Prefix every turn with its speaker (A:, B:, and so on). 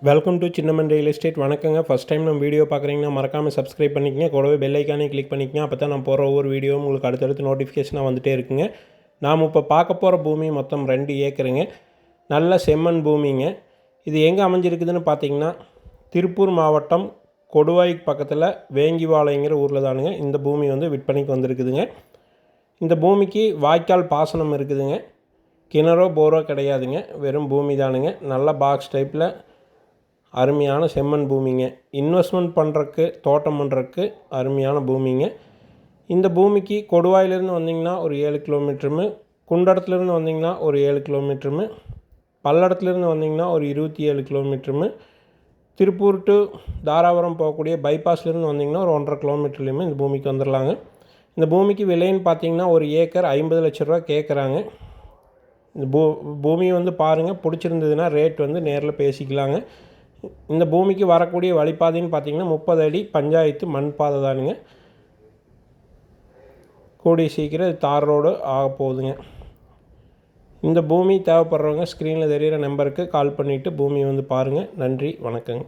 A: Welcome to cinnamon real estate. வணக்கங்க. First time நம்ம video பார்க்குறீங்கன்னா மறக்காமல் சப்ஸ்கிரைப் பண்ணிக்கங்க. கூடவே பெல் ஐக்கானே கிளிக் பண்ணிக்கங்க. அப்போ தான் நான் போகிற ஒவ்வொரு வீடியோவும் உங்களுக்கு அடுத்தடுத்து நோட்டிஃபிகேஷனாக வந்துகிட்டே இருக்குங்க. நாம் இப்போ பார்க்க போகிற பூமி மொத்தம் 2 ஏக்கருங்க. நல்ல செம்மண் பூமிங்க. இது எங்கே அமைஞ்சிருக்குதுன்னு பார்த்தீங்கன்னா திருப்பூர் மாவட்டம் கொடுவாய்க்கு பக்கத்தில் வேங்கிவாளையங்கிற ஊரில் தானுங்க இந்த பூமி வந்து விற்பனைக்கு வந்திருக்குதுங்க. இந்த பூமிக்கு வாய்க்கால் பாசனம் இருக்குதுங்க. கிணறோ போரோ கிடையாதுங்க, வெறும் பூமி தானுங்க. நல்ல பாக்ஸ் டைப்பில் அருமையான செம்மண் பூமிங்க. இன்வெஸ்ட்மெண்ட் பண்ணுறக்கு, தோட்டம் பண்ணுறக்கு அருமையான பூமிங்க. இந்த பூமிக்கு கொடுவாயிலேருந்து வந்திங்கன்னா ஒரு 7 கிலோமீட்டருமு, குண்டடத்துலேருந்து வந்திங்கன்னா ஒரு 7 கிலோமீட்டருமு, பல்லடத்துலேருந்து வந்திங்கன்னா ஒரு 27 கிலோமீட்டருமு, திருப்பூர் டு தாராபுரம் போகக்கூடிய பைபாஸ்லேருந்து வந்திங்கன்னா ஒரு 1.5 கிலோமீட்டர்லேயுமே இந்த பூமிக்கு வந்துடலாங்க. இந்த பூமிக்கு விலைன்னு பார்த்தீங்கன்னா ஒரு ஏக்கர் 50 லட்ச ரூபா கேட்குறாங்க. இந்த பூமியை வந்து பாருங்கள், பிடிச்சிருந்ததுன்னா ரேட் வந்து நேரில் பேசிக்கலாங்க. இந்த பூமிக்கு வரக்கூடிய வழிபாதைன்னு பார்த்தீங்கன்னா 30 அடி பஞ்சாயத்து மண் பாதை தானுங்க. கூடிய சீக்கிரம் இது தார் ரோடு ஆக போகுதுங்க. இந்த பூமி தேவைப்படுறவங்க ஸ்க்ரீனில் தெரிகிற நம்பருக்கு கால் பண்ணிவிட்டு பூமியை வந்து பாருங்கள். நன்றி, வணக்கங்க.